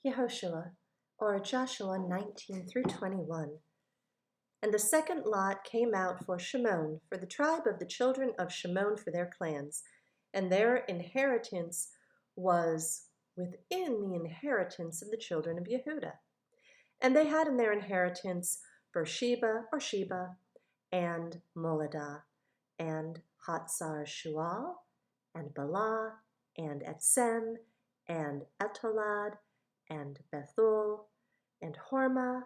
Yehoshua, or Joshua 19 through 21. And the second lot came out for Shimon, for the tribe of the children of Shimon for their clans, and their inheritance was within the inheritance of the children of Yehudah. And they had in their inheritance Beersheba or Sheba, and Moladah, and Hatzar Shual, and Bala, and Etsem, and Etolad, and Bethul, and Hormah,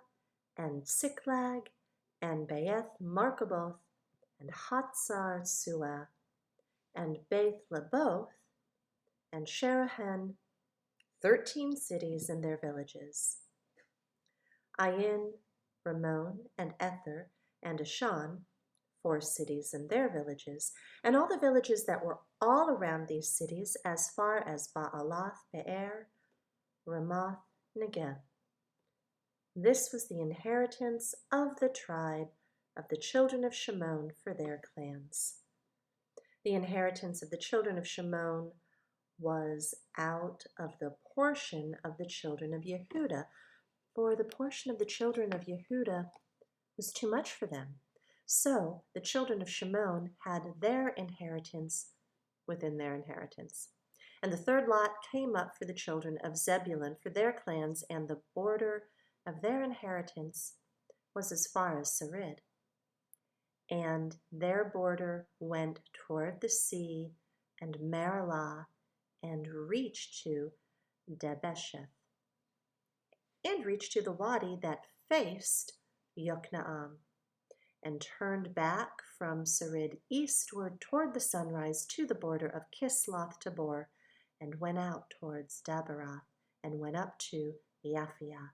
and Siklag, and Beeth Markaboth, and Hatzar Suah, and Beth Leboth, and Sherahan, 13 cities and their villages. Ayin, Ramon, and Ether, and Ashan, 4 cities and their villages, and all the villages that were all around these cities as far as Baalath Be'er, Ramoth Negev. This was the inheritance of the tribe of the children of Shimon for their clans. The inheritance of the children of Shimon was out of the portion of the children of Yehudah, for the portion of the children of Yehudah was too much for them. So the children of Shimon had their inheritance within their inheritance. And the third lot came up for the children of Zebulun for their clans, and the border of their inheritance was as far as Sarid. And their border went toward the sea and Maralah, and reached to Debesheth, and reached to the wadi that faced Yoknaam, and turned back from Sarid eastward toward the sunrise to the border of Kisloth Tabor, and went out towards Dabarath, and went up to Yaphia.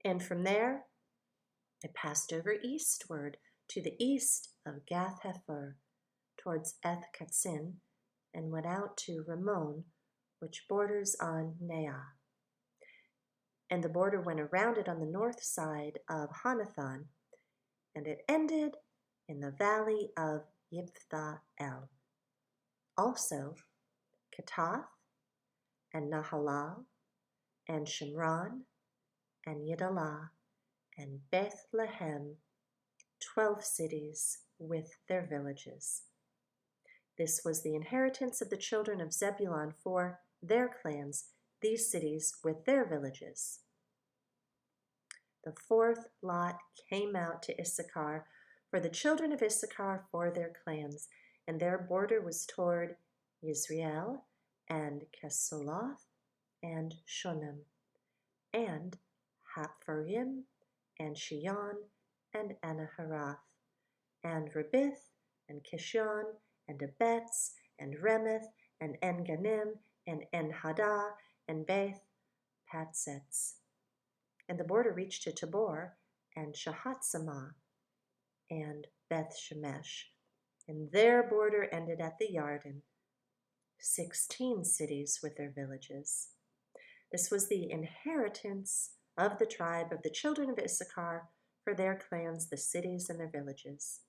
And from there it passed over eastward to the east of Gath Hepher, towards Eth Katzin, and went out to Ramon, which borders on Neah. And the border went around it on the north side of Hanathan, and it ended in the valley of Yiphtha-el. Also, Katath, and Nahalal, and Shimron, and Yedalah, and Bethlehem, 12 cities with their villages. This was the inheritance of the children of Zebulun for their clans, these cities with their villages. The fourth lot came out to Issachar for the children of Issachar for their clans, and their border was toward Yisrael, and Kesoloth, and Shonim, and Hapharaim, and Shion, and Anaharath, and Rabith, and Kishon, and Abetz, and Remeth, and En-Ganim, and En-Hadah, and Beth Patsetz. And the border reached to Tabor, and Shahatzamah, and Beth Shemesh, and their border ended at the Yarden, 16 cities with their villages. This was the inheritance of the tribe of the children of Issachar for their clans, the cities and their villages.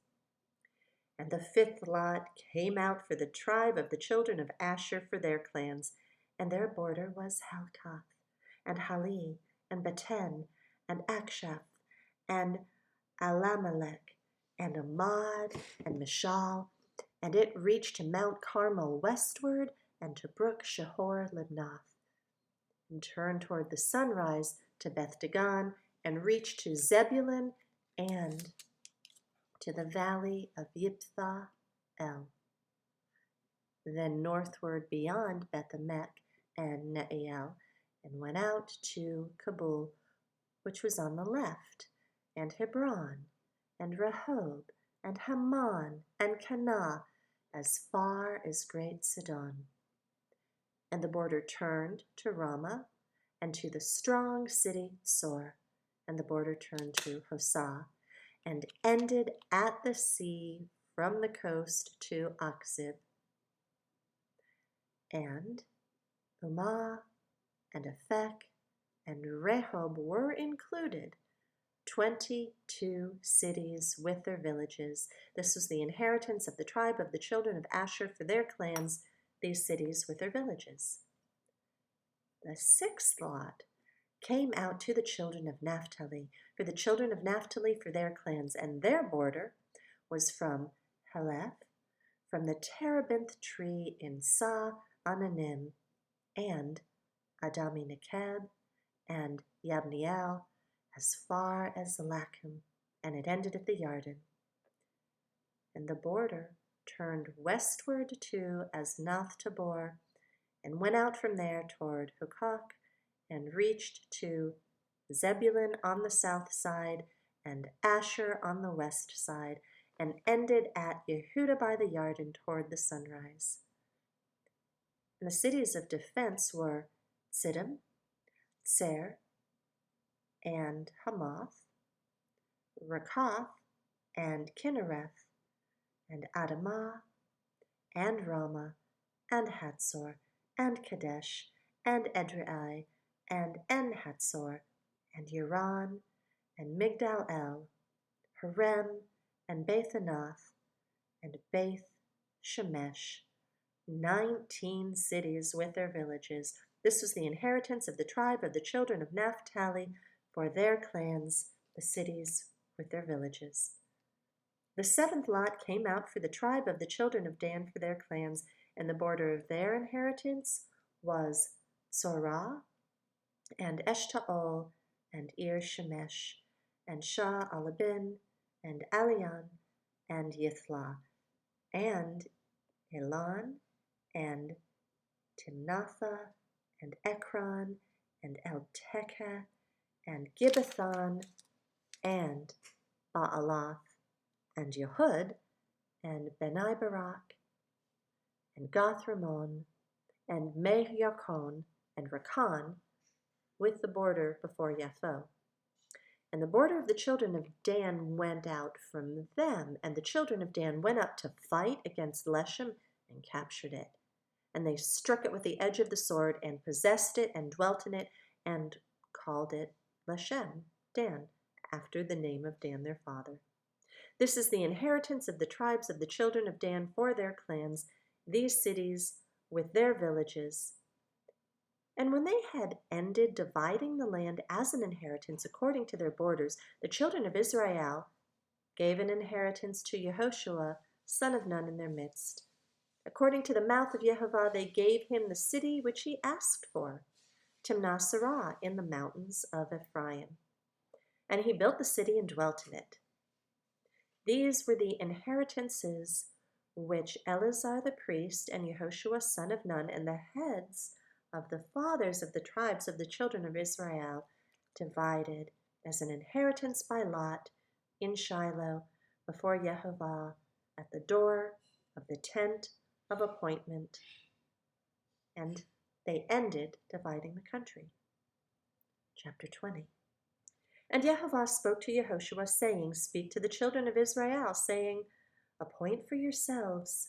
And the fifth lot came out for the tribe of the children of Asher for their clans, and their border was Helkath, and Hali, and Beten, and Akshaph, and Alamelech, and Amad, and Mishal, and it reached to Mount Carmel westward, and to brook Shehor Libnath, and turned toward the sunrise to Beth Dagon, and reached to Zebulun, and to the valley of Yiphtha-el. Then northward beyond Beth-Emek and Neiel, and went out to Kabul, which was on the left, and Hebron, and Rehob, and Hammon, and Cana, as far as Great Sidon. And the border turned to Ramah, and to the strong city Sor, and the border turned to Hosah, and ended at the sea from the coast to Akzib. And Umah, and Aphek, and Rehob were included, 22 cities with their villages. This was the inheritance of the tribe of the children of Asher for their clans, these cities with their villages. The sixth lot came out to the children of Naphtali, for the children of Naphtali for their clans, and their border was from Heleph, from the terebinth tree in Ananim, and Adami Nekeb, and Yabniel, as far as Lachim, and it ended at the Yarden. And the border turned westward to Asnath Tabor, and went out from there toward Hukok, and reached to Zebulun on the south side, and Asher on the west side, and ended at Yehuda by the Yarden toward the sunrise. And the cities of defense were Siddim, Tser, and Hamath, Rakath, and Kinnereth, and Adamah, and Ramah, and Hatzor, and Kadesh, and Edrei, and En-Hatzor, and Yaran, and Migdal El, Harem, and Beth-Anath, and Beth Shemesh, 19 cities with their villages. This was the inheritance of the tribe of the children of Naphtali for their clans, the cities with their villages. The seventh lot came out for the tribe of the children of Dan for their clans, and the border of their inheritance was Zorah, and Eshtaol, and Ir Shemesh, and Shah Alabin, and Alian, and Yithlah, and Elon, and Timnatha, and Ekron, and Eltekeh, and Gibbethon, and Baalath, and Yehud, and Beni Barak, and Gath Ramon, and Mehiyakon, and Rakan, with the border before Yapho. And the border of the children of Dan went out from them, and the children of Dan went up to fight against Leshem and captured it. And they struck it with the edge of the sword, and possessed it, and dwelt in it, and called it Leshem, Dan, after the name of Dan their father. This is the inheritance of the tribes of the children of Dan for their clans, these cities with their villages. And when they had ended dividing the land as an inheritance according to their borders, the children of Israel gave an inheritance to Yehoshua, son of Nun, in their midst. According to the mouth of Yehovah, they gave him the city which he asked for, Timnath-Serah, in the mountains of Ephraim. And he built the city and dwelt in it. These were the inheritances which Eleazar the priest and Yehoshua son of Nun and the heads of the fathers of the tribes of the children of Israel divided as an inheritance by lot in Shiloh before Yehovah at the door of the tent of appointment. And they ended dividing the country. Chapter 20. And Yehovah spoke to Yehoshua, saying, Speak to the children of Israel, saying, Appoint for yourselves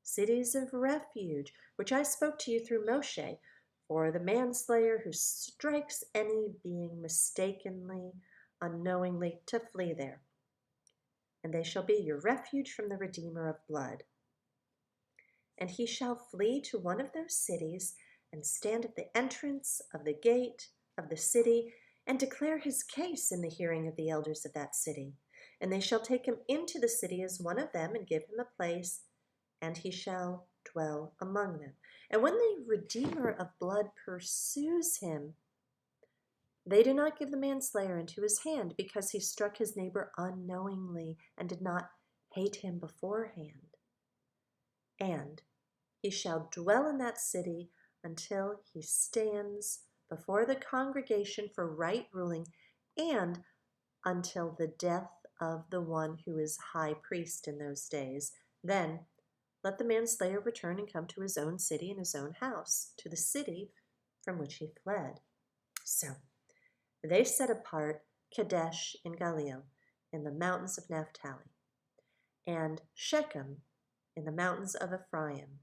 cities of refuge, which I spoke to you through Moshe, for the manslayer who strikes any being mistakenly, unknowingly, to flee there. And they shall be your refuge from the Redeemer of blood. And he shall flee to one of those cities, and stand at the entrance of the gate of the city, and declare his case in the hearing of the elders of that city. And they shall take him into the city as one of them, and give him a place, and he shall dwell among them. And when the Redeemer of blood pursues him, they do not give the manslayer into his hand, because he struck his neighbor unknowingly, and did not hate him beforehand. And he shall dwell in that city until he stands before the congregation for right ruling, and until the death of the one who is high priest in those days. Then let the manslayer return and come to his own city and his own house, to the city from which he fled. So they set apart Kadesh in Galilee, in the mountains of Naphtali, and Shechem in the mountains of Ephraim,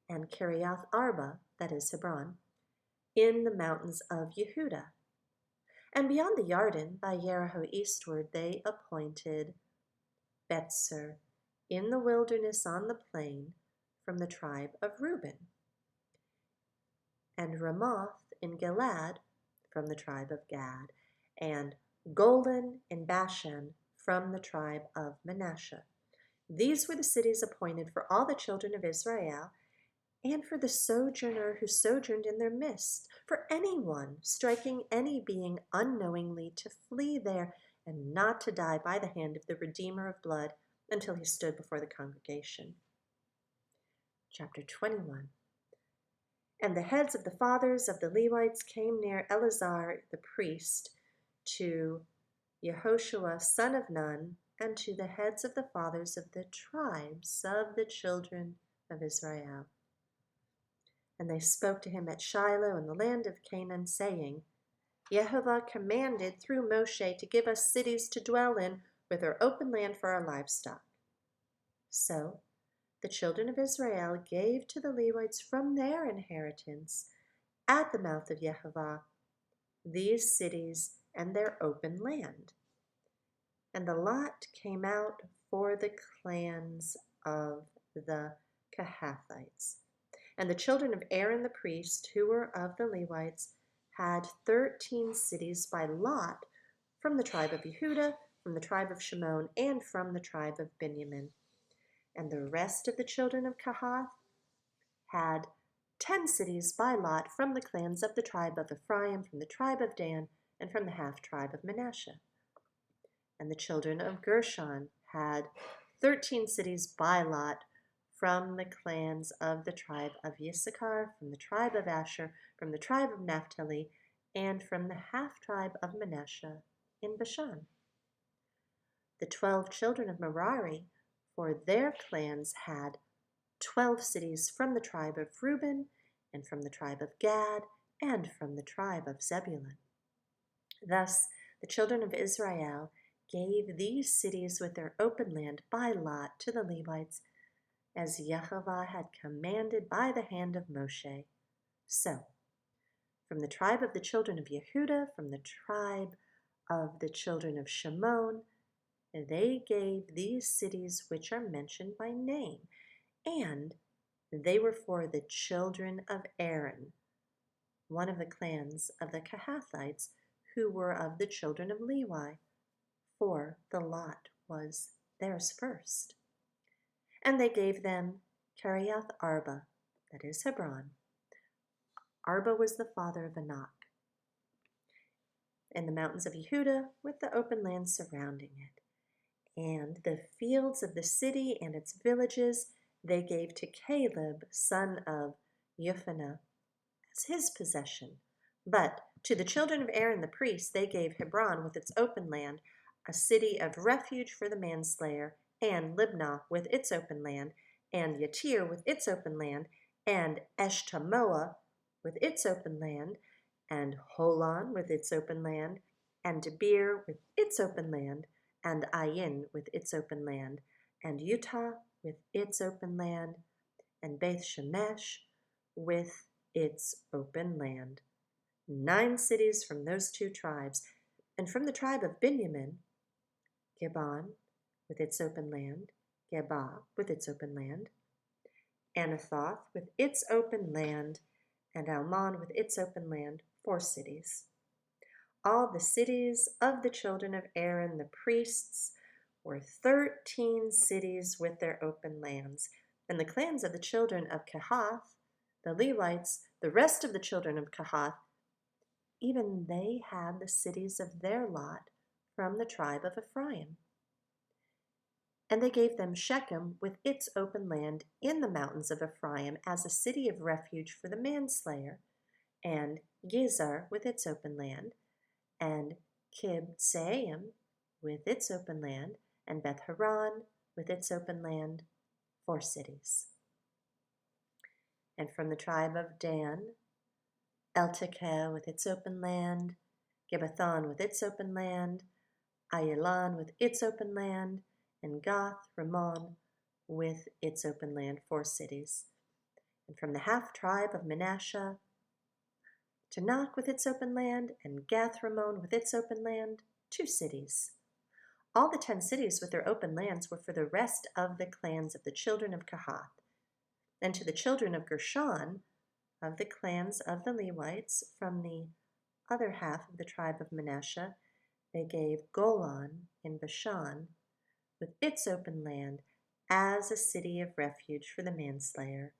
and Kiriath Arba, that is Hebron, in the mountains of Yehuda. And beyond the Yarden, by Jericho eastward, they appointed Betzer in the wilderness on the plain from the tribe of Reuben, and Ramoth in Gilad from the tribe of Gad, and Golan in Bashan from the tribe of Manasseh. These were the cities appointed for all the children of Israel, and for the sojourner who sojourned in their midst, for anyone striking any being unknowingly to flee there, and not to die by the hand of the Redeemer of blood until he stood before the congregation. Chapter 21. And the heads of the fathers of the Levites came near Eleazar the priest to Yehoshua son of Nun, and to the heads of the fathers of the tribes of the children of Israel. And they spoke to him at Shiloh in the land of Canaan, saying, Yehovah commanded through Moshe to give us cities to dwell in, with our open land for our livestock. So the children of Israel gave to the Levites from their inheritance at the mouth of Yehovah these cities and their open land. And the lot came out for the clans of the Kehathites. And the children of Aaron the priest, who were of the Levites, had 13 cities by lot from the tribe of Yehuda, from the tribe of Shimon, and from the tribe of Benjamin. And the rest of the children of Kehath had 10 cities by lot from the clans of the tribe of Ephraim, from the tribe of Dan, and from the half-tribe of Manasseh. And the children of Gershon had 13 cities by lot from the clans of the tribe of Issachar, from the tribe of Asher, from the tribe of Naphtali, and from the half-tribe of Manasseh in Bashan. The 12 children of Merari, for their clans, had 12 cities from the tribe of Reuben, and from the tribe of Gad, and from the tribe of Zebulun. Thus the children of Israel gave these cities with their open land by lot to the Levites, as Yehovah had commanded by the hand of Moshe. So, from the tribe of the children of Yehuda, from the tribe of the children of Shimon, they gave these cities which are mentioned by name, and they were for the children of Aaron, one of the clans of the Kehathites, who were of the children of Levi, for the lot was theirs first. And they gave them Kiriath Arba, that is Hebron. Arba was the father of Anak, and the mountains of Yehuda with the open land surrounding it. And the fields of the city and its villages they gave to Caleb, son of Jephunneh, as his possession. But to the children of Aaron the priest they gave Hebron with its open land, a city of refuge for the manslayer, and Libnah with its open land, and Yatir with its open land, and Eshtemoa with its open land, and Holon with its open land, and Debir with its open land, and Ayin with its open land, and Utah with its open land, and Beth Shemesh with its open land. 9 cities from those 2 tribes, and from the tribe of Benjamin, Gibbon with its open land, Geba with its open land, Anathoth with its open land, and Almon with its open land, 4 cities. All the cities of the children of Aaron the priests were 13 cities with their open lands. And the clans of the children of Kehath, the Levites, the rest of the children of Kehath, even they had the cities of their lot from the tribe of Ephraim. And they gave them Shechem with its open land in the mountains of Ephraim as a city of refuge for the manslayer, and Gezer with its open land, and Kibtsaim with its open land, and Beth Horon with its open land, 4 cities. And from the tribe of Dan, Eltekeh with its open land, Gibbethon with its open land, Ayalon with its open land, and Gath Rimmon with its open land, 4 cities. And from the half-tribe of Manasseh, Tanakh with its open land, and Gath Rimmon with its open land, 2 cities. All the 10 cities with their open lands were for the rest of the clans of the children of Kehath. And to the children of Gershon, of the clans of the Levites, from the other half of the tribe of Manasseh they gave Golan in Bashan, with its open land, as a city of refuge for the manslayer,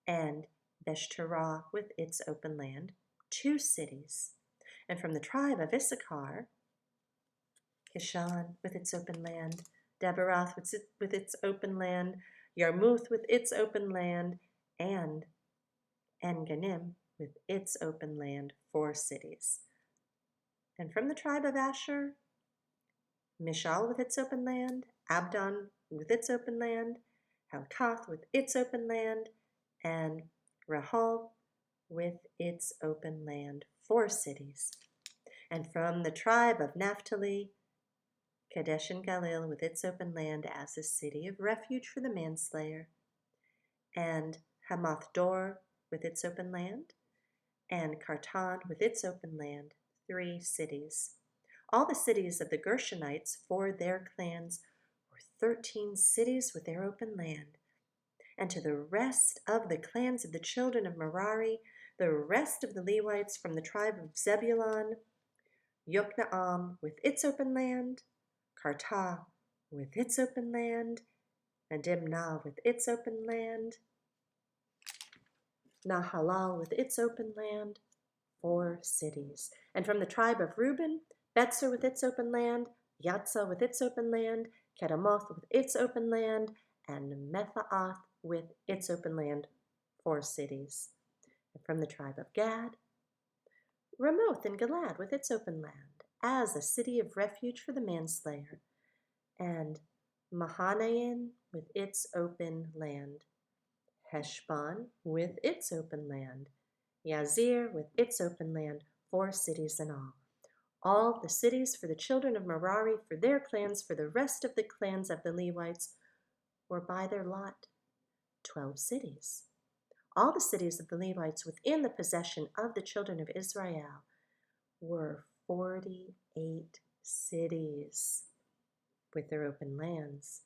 and Beshterah with its open land, 2 cities. And from the tribe of Issachar, Kishan with its open land, Daberath with its open land, Yarmouth with its open land, and En-Ganim with its open land, 4 cities. And from the tribe of Asher, Mishal with its open land, Abdon with its open land, Helkath with its open land, and Rehob with its open land, 4 cities. And from the tribe of Naphtali, Kadesh and Galil with its open land as a city of refuge for the manslayer, and Hamath Dor with its open land, and Kartan with its open land, 3 cities. All the cities of the Gershonites for their clans were 13 cities with their open land. And to the rest of the clans of the children of Merari, the rest of the Levites from the tribe of Zebulun, Yokneam with its open land, Kartah with its open land, and Dimnah with its open land, Nahalal with its open land, 4 cities. And from the tribe of Reuben, Betzer with its open land, Yatzah with its open land, Kedemoth with its open land, and Methaath with its open land, 4 cities. And from the tribe of Gad, Ramoth and Gilad with its open land, as a city of refuge for the manslayer, and Mahanaim with its open land, Heshbon with its open land, Yazir with its open land, 4 cities in all. All the cities for the children of Merari for their clans, for the rest of the clans of the Levites, were by their lot 12 cities. All the cities of the Levites within the possession of the children of Israel were 48 cities with their open lands.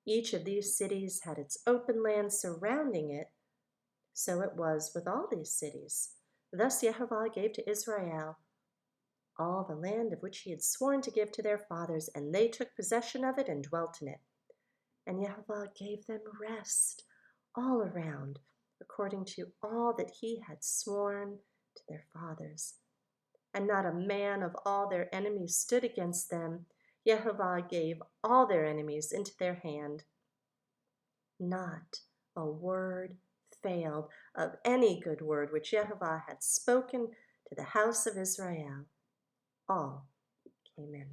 Each of these cities had its open land surrounding it. So it was with all these cities. Thus Jehovah gave to Israel all the land of which he had sworn to give to their fathers, and they took possession of it and dwelt in it. And Jehovah gave them rest all around, according to all that he had sworn to their fathers. And not a man of all their enemies stood against them. Jehovah gave all their enemies into their hand. Not a word failed of any good word which Jehovah had spoken to the house of Israel. All came in.